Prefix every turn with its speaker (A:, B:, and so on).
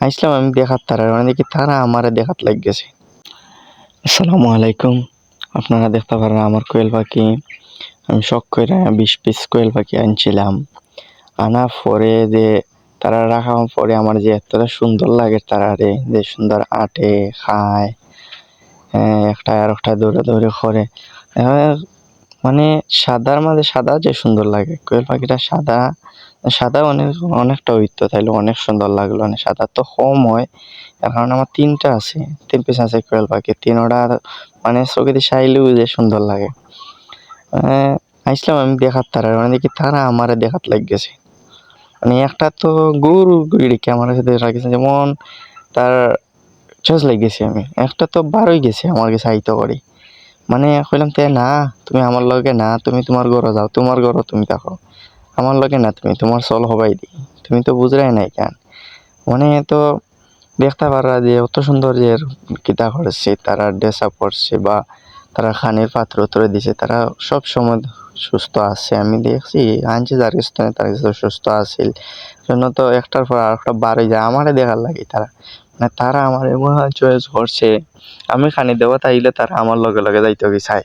A: আইসলাম আমি দেখার তারা মানে দেখি তারা আমারে দেখাত লাগ গেছে। আসসালামু আলাইকুম। আপনারা দেখতে পারেন আমার কোয়েল পাখি। আমি শখ করে 20 পিস কোয়েল পাখি আনছিলাম। আনা পরে যে তারা রাখা পরে আমার যে এতটা সুন্দর লাগে তারারে, যে সুন্দর আটে খায়, হ্যাঁ একটা আর একটা দৌড়াদৌড়ি করে। মানে সাদার মাঝে সাদা যে সুন্দর লাগে কোয়েল পাখিটা, সাদা সাদা অনেকটা হইতো তাইলে অনেক সুন্দর লাগলো। মানে সাদা তো কম হয়, তার কারণে আমার 3টা আছে, 3 পিস আছে কোয়েল পাখি। তিনোটা মানে চোখে দিয়ে চাইলেও যে সুন্দর লাগে। আইসলাম আমি দেখার তারা মানে দেখি তারা আমারে দেখাত লাগ গেছে। মানে একটা তো গরু রেখে আমার সাথে রাখেছে, যেমন তার চয়েস লাগ গেছি আমি। একটা তো বারোই গেছে আমার কাছে আইতো করি, মানে কইলাম তে না তুমি আমার লগে না, তুমি তোমার ঘরে যাও, তোমার ঘরে তুমি থাকো, আমার লগে না, তুমি তোমার চল হবাই দি, তুমি তো বুঝরাই নাই কেন। মানে তো দেখতে পারা যে অত সুন্দর যে কিতা করছে, তারা ড্রেস আপ করছে বা তারা খানের পাত্র উত্তরে দিছে, তারা সব সময় সুস্থ আছে। আমি দেখছি আনছি যার স্থানে তারা সুস্থ আছিল জন্য তো একটার পর আর একটা বার হয়ে যায় আমারে দেখার লাগে। তারা মানে তারা আমার এমন চয়েস করছে, আমি খানি দেবো তাইলে তারা আমার লগে লগে যাইতে চায়।